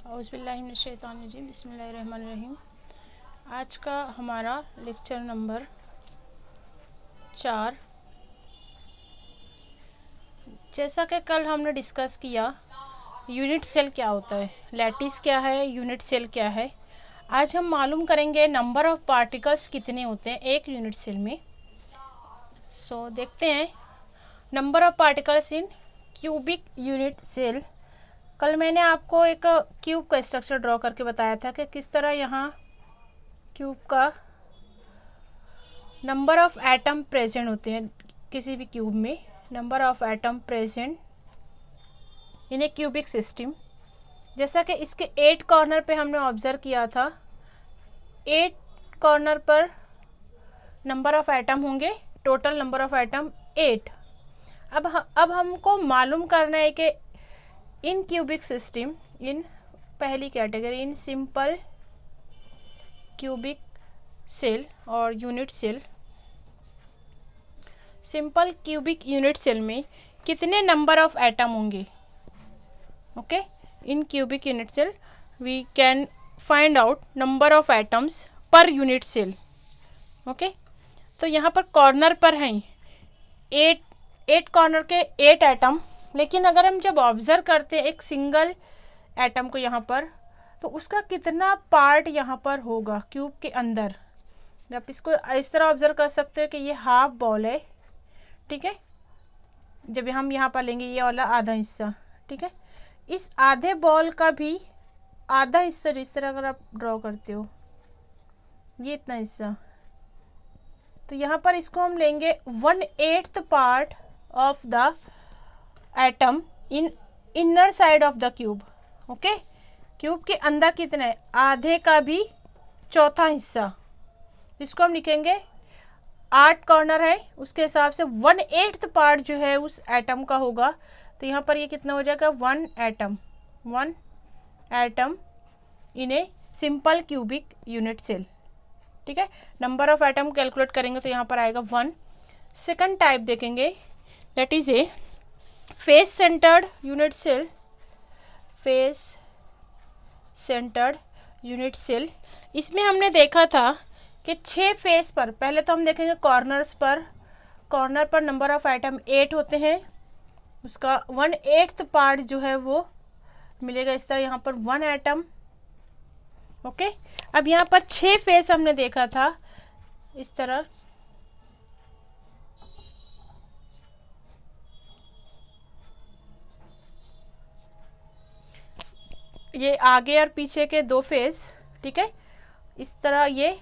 औज़ुबिल्लाहिमिनश्शैतानिर्रजीम बिस्मिल्लाहिर्रहमानिर्रहीम। आज का हमारा लेक्चर नंबर 4। जैसा कि कल हमने डिस्कस किया, यूनिट सेल क्या होता है, लैटिस क्या है, यूनिट सेल क्या है। आज हम मालूम करेंगे नंबर ऑफ पार्टिकल्स कितने होते हैं एक यूनिट सेल में। देखते हैं number of particles in cubic unit cell. कल मैंने आपको एक क्यूब का स्ट्रक्चर ड्रॉ करके बताया था कि किस तरह यहाँ क्यूब का नंबर ऑफ एटम प्रेजेंट होते हैं किसी भी क्यूब में। Number of atom present in a cubic system, जैसा कि इसके 8 कॉर्नर पे हमने ऑब्जर्व किया था। 8 कॉर्नर पर नंबर ऑफ एटम होंगे, टोटल नंबर ऑफ एटम 8। अब हमको मालूम करना है कि इन क्यूबिक सिस्टम, इन पहली कैटेगरी इन सिंपल क्यूबिक सेल और unit cell, simple cubic unit cell में कितने नंबर ऑफ एटम होंगे। Okay, in cubic unit cell we can find out number of atoms per unit cell. Okay, तो यहाँ पर कॉर्नर पर हैं 8 कॉर्नर के 8 एटम, लेकिन अगर हम जब ऑब्जर्व करते हैं एक सिंगल एटम को यहाँ पर, तो उसका कितना पार्ट यहाँ पर होगा क्यूब के अंदर। आप इसको इस तरह ऑब्जर्व कर सकते हो कि ये हाफ बॉल है, ठीक है। जब हम यहाँ पर लेंगे ये वाला आधा हिस्सा, ठीक है, इस आधे बॉल का भी आधा हिस्सा जिस तरह अगर आप ड्रॉ करते हो ये इतना हिस्सा, तो यहाँ पर इसको हम लेंगे 1/8 part of the atom in inner side of the cube. Okay, cube के अंदर कितना है, आधे का भी चौथा हिस्सा, इसको हम लिखेंगे 8 कॉर्नर है उसके हिसाब से 1/8 पार्ट जो है उस एटम का होगा। तो यहाँ पर ये कितना हो जाएगा, 1 atom in a simple cubic unit cell, ठीक है। नंबर ऑफ एटम कैलकुलेट करेंगे तो यहाँ पर आएगा 1। सेकंड टाइप देखेंगे, that is a face centred unit cell. Face centred unit cell, इसमें हमने देखा था कि 6 फेस पर, पहले तो हम देखेंगे कॉर्नर्स पर, कॉर्नर पर नंबर ऑफ एटम 8 होते हैं, उसका 1/8 पार्ट जो है वो मिलेगा इस तरह यहाँ पर 1 एटम। ओके, अब यहाँ पर 6 फेस हमने देखा था इस तरह, ये आगे और पीछे के 2 फेस, ठीक है, इस तरह ये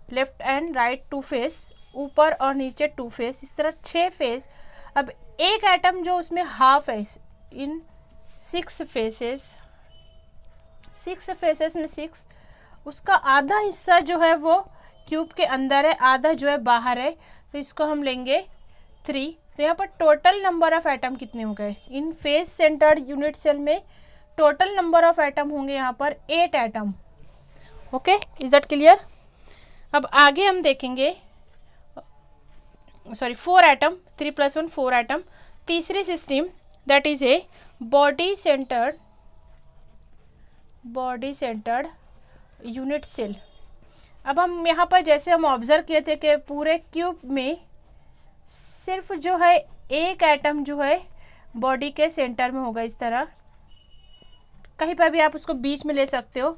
लेफ्ट एंड राइट 2 फेस, ऊपर और नीचे 2 फेस, इस तरह 6 फेस। अब एक एटम जो उसमें हाफ है इन 6 फेसेस, 6 फेसेस में 6, उसका आधा हिस्सा जो है वो क्यूब के अंदर है, आधा जो है बाहर है, तो इसको हम लेंगे 3। तो यहाँ पर टोटल नंबर ऑफ एटम कितने हो गए in face centred unit cell में, टोटल नंबर ऑफ एटम होंगे यहाँ पर 8 atom. Okay, is that clear. अब आगे हम देखेंगे, 4 एटम, 3 + 1 4 एटम। तीसरी system that is a body centred unit cell. अब हम यहाँ पर जैसे हम ऑब्जर्व किए थे कि पूरे क्यूब में सिर्फ जो है एक एटम जो है बॉडी के सेंटर में होगा इस तरह, कहीं पर भी आप उसको बीच में ले सकते हो।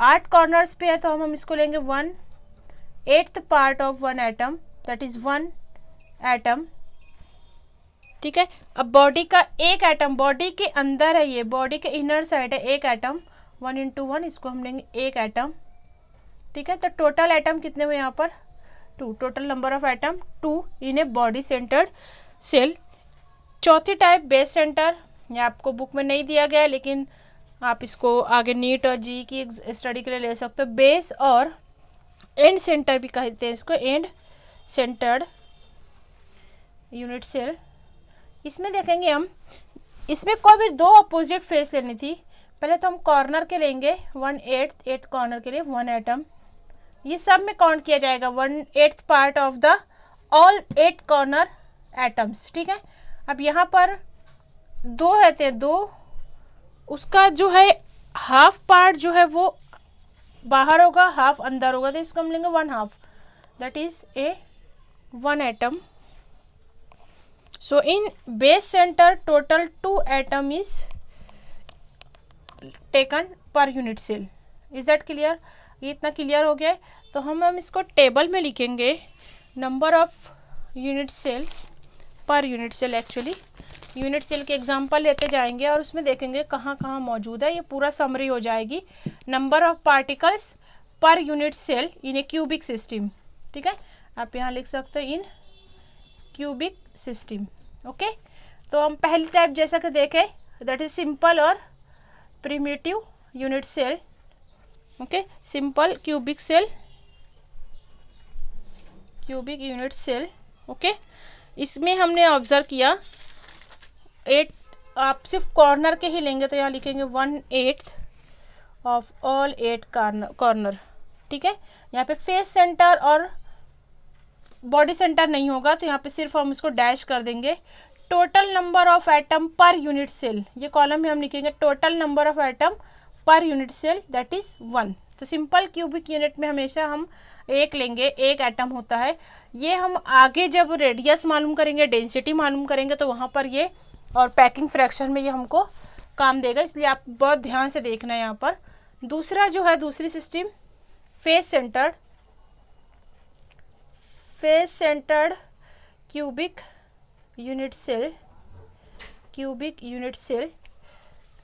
8 कॉर्नर्स पे है तो हम इसको लेंगे 1/8 part of 1 atom, that is 1 atom, ठीक है। अब बॉडी का एक एटम बॉडी के अंदर है, ये बॉडी के इनर साइड है, एक एटम 1 × 1, इसको हम लेंगे 1 एटम, ठीक है। तो टोटल एटम कितने हुए यहाँ पर 2, total number of atom 2 in a body centred cell. चौथी टाइप बेस सेंटर, ये आपको बुक में नहीं दिया गया है लेकिन आप इसको आगे नीट और जी की स्टडी के लिए ले सकते हो। बेस और एंड सेंटर भी कहते हैं इसको, एंड सेंटर्ड यूनिट सेल। इसमें देखेंगे हम, इसमें कोई भी 2 अपोजिट फेस लेनी थी। पहले तो हम कॉर्नर के लेंगे 1/8 कॉर्नर के लिए 1 एटम, ये सब में काउंट किया जाएगा 1/8 part of the all 8 corner atoms, ठीक है। अब यहाँ पर 2 रहते हैं, 2 उसका जो है हाफ पार्ट जो है वो बाहर होगा, हाफ अंदर होगा, तो इसको हम लेंगे 1/2, that is a 1 atom. So in base centre total 2 atom is taken per unit cell. Is that clear? ये इतना क्लियर हो गया है. तो हम इसको टेबल में लिखेंगे, number of unit cell per unit cell. Actually unit cell के एग्जांपल लेते जाएंगे और उसमें देखेंगे कहाँ कहाँ मौजूद है. ये पूरा समरी हो जाएगी. Number of particles per unit cell in a cubic system. ठीक है, आप यहाँ लिख सकते हो इन क्यूबिक सिस्टम. ओके, तो हम पहली टाइप जैसा कि देखें, that is simple or primitive unit cell. Okay, simple cubic cell, cubic unit cell. Okay, इसमें हमने ऑब्जर्व किया 8, आप सिर्फ कॉर्नर के ही लेंगे तो यहाँ लिखेंगे 1/8 ऑफ ऑल 8 कॉर्नर. ठीक है, यहाँ पे फेस सेंटर और बॉडी सेंटर नहीं होगा, तो यहाँ पे सिर्फ हम इसको डैश कर देंगे. Total number of atom per unit cell, ये कॉलम में हम लिखेंगे total number of atom per unit cell, that is 1. तो सिंपल क्यूबिक यूनिट में हमेशा हम एक लेंगे, एक एटम होता है. ये हम आगे जब रेडियस मालूम करेंगे, डेंसिटी मालूम करेंगे, तो वहाँ पर ये और पैकिंग फ्रैक्शन में ये हमको काम देगा. इसलिए आप बहुत ध्यान से देखना है यहाँ पर. दूसरा जो है, दूसरी system face centred cubic unit cell, cubic unit cell.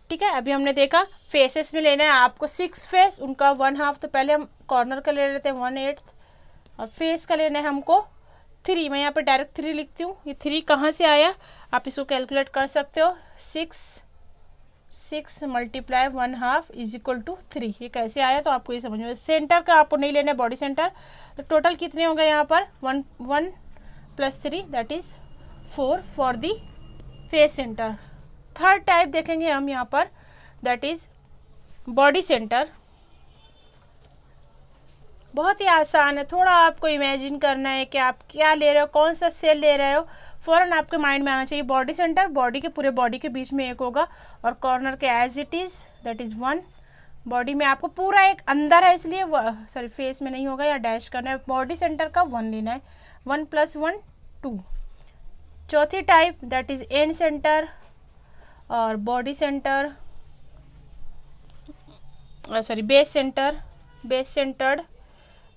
ठीक है, अभी हमने देखा फेसेस में लेना है आपको 6 फेस, उनका 1/2. तो पहले हम कॉर्नर का ले लेते हैं 1/8 और फेस का लेना है हमको 3. मैं यहाँ पे डायरेक्ट 3 लिखती हूँ. ये 3 कहाँ से आया, आप इसको कैलकुलेट कर सकते हो. 6 × 1/2 इज इक्वल टू 3. ये कैसे आया तो आपको ये समझ में. सेंटर का आपको नहीं लेना है, बॉडी सेंटर. तो टोटल कितने होंगे यहाँ पर, 1 + 3 that is 4 for the face centre. Third type देखेंगे हम यहाँ पर, दैट इज बॉडी सेंटर. बहुत ही आसान है, थोड़ा आपको इमेजिन करना है कि आप क्या ले रहे हो, कौन सा सेल ले रहे हो. फ़ौरन आपके माइंड में आना चाहिए बॉडी सेंटर. बॉडी के पूरे बॉडी के बीच में एक होगा और कॉर्नर के as it is, that is 1. Body में आपको पूरा एक अंदर है, इसलिए सॉरी फेस में नहीं होगा, या डैश करना है. बॉडी सेंटर का 1 लेना है. 1 + 1 2. चौथी type that is end centre और body centre, sorry base centred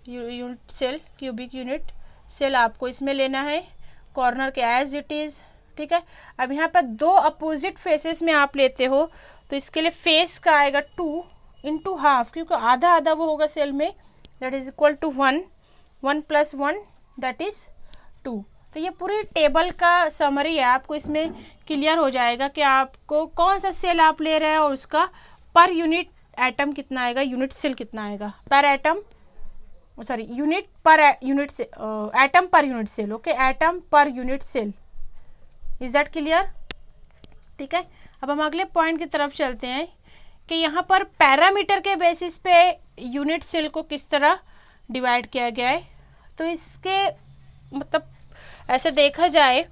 unit cell, cubic unit cell आपको इसमें लेना है. कॉर्नर के एज इट इज़. ठीक है, अब यहाँ पर 2 अपोजिट फेसेस में आप लेते हो, तो इसके लिए फेस का आएगा 2 × 1/2, क्योंकि आधा आधा वो होगा सेल में, that is equal to 1. 1 + 1 that is 2. तो ये पूरी टेबल का समरी है, आपको इसमें क्लियर हो जाएगा कि आपको कौन सा सेल आप ले रहे हैं और उसका पर यूनिट एटम कितना आएगा, यूनिट सेल कितना आएगा per atom, sorry unit per unit से atom per unit cell. Okay, atom per unit cell. Is that clear? ठीक है, अब हम अगले पॉइंट की तरफ चलते हैं कि यहाँ पर पैरामीटर के बेसिस पे यूनिट सेल को किस तरह डिवाइड किया गया है. तो इसके मतलब ऐसे देखा जाए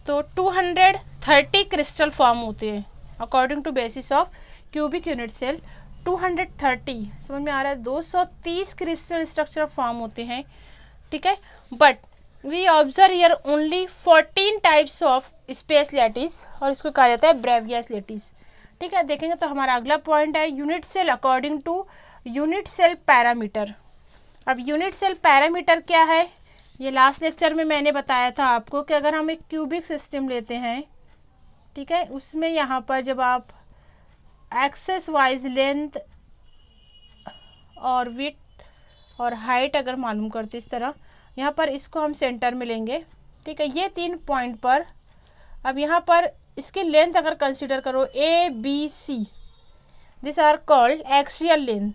तो 230 क्रिस्टल फॉर्म होते हैं according to basis of cubic unit cell. 230 समझ में आ रहा है, 230 क्रिस्टल स्ट्रक्चर फॉर्म होते हैं. ठीक है, but we observe here only 14 types of space lattice, और इसको कहा जाता है ब्रेवियस लैटिस. ठीक है, देखेंगे तो हमारा अगला पॉइंट है unit cell according to unit cell parameter. अब यूनिट सेल पैरामीटर क्या है, ये लास्ट लेक्चर में मैंने बताया था आपको कि अगर हम एक क्यूबिक सिस्टम लेते हैं, ठीक है, उसमें यहाँ पर जब आप एक्सेस वाइज लेंथ और विड्थ और हाइट अगर मालूम करते इस तरह, यहाँ पर इसको हम सेंटर में लेंगे. ठीक है, ये 3 पॉइंट पर. अब यहाँ पर इसकी लेंथ अगर कंसीडर करो ABC, this are called axial length,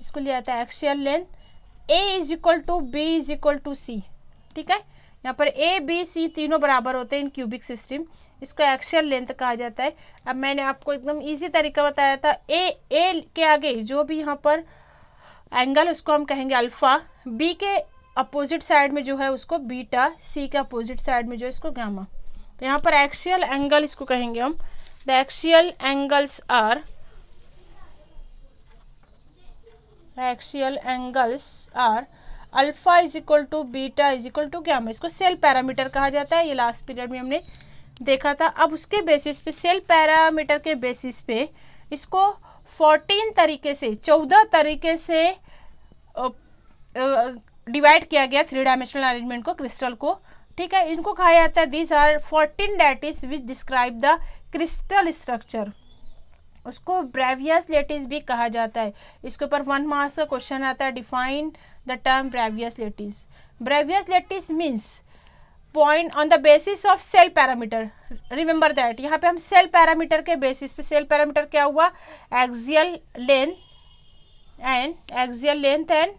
इसको लिया जाता है axial length. A = B = C. ठीक है, यहाँ पर A, B, C तीनों बराबर होते हैं इन क्यूबिक सिस्टम, इसको एक्सियल लेंथ कहा जाता है. अब मैंने आपको एकदम इजी तरीका बताया था, A के आगे जो भी यहाँ पर एंगल उसको हम कहेंगे अल्फ़ा, B के अपोजिट साइड में जो है उसको बीटा, C के अपोजिट साइड में जो है इसको गामा. तो यहाँ पर एक्सियल एंगल इसको कहेंगे हम the axial angles are alpha is equal to beta is equal to gamma. इसको सेल पैरामीटर कहा जाता है, ये लास्ट पीरियड में हमने देखा था। अब उसके बेसिस पे, सेल पैरामीटर के बेसिस पे इसको 14 तरीके से डिवाइड किया गया 3 डायमेंशनल अरेंजमेंट को, क्रिस्टल को, ठीक है। इनको कहा जाता है these are 14 lattices which describe the crystal structure. उसको ब्रेवियस लेटिस भी कहा जाता है। इसके ऊपर 1 मार्क्स का क्वेश्चन आता है, define the term Bravais lattice. Bravais lattice means point on the basis of cell parameter. Remember that, यहाँ पे हम सेल पैरामीटर के बेसिस पे, सेल पैरामीटर क्या हुआ, एक्सियल लेंथ एंड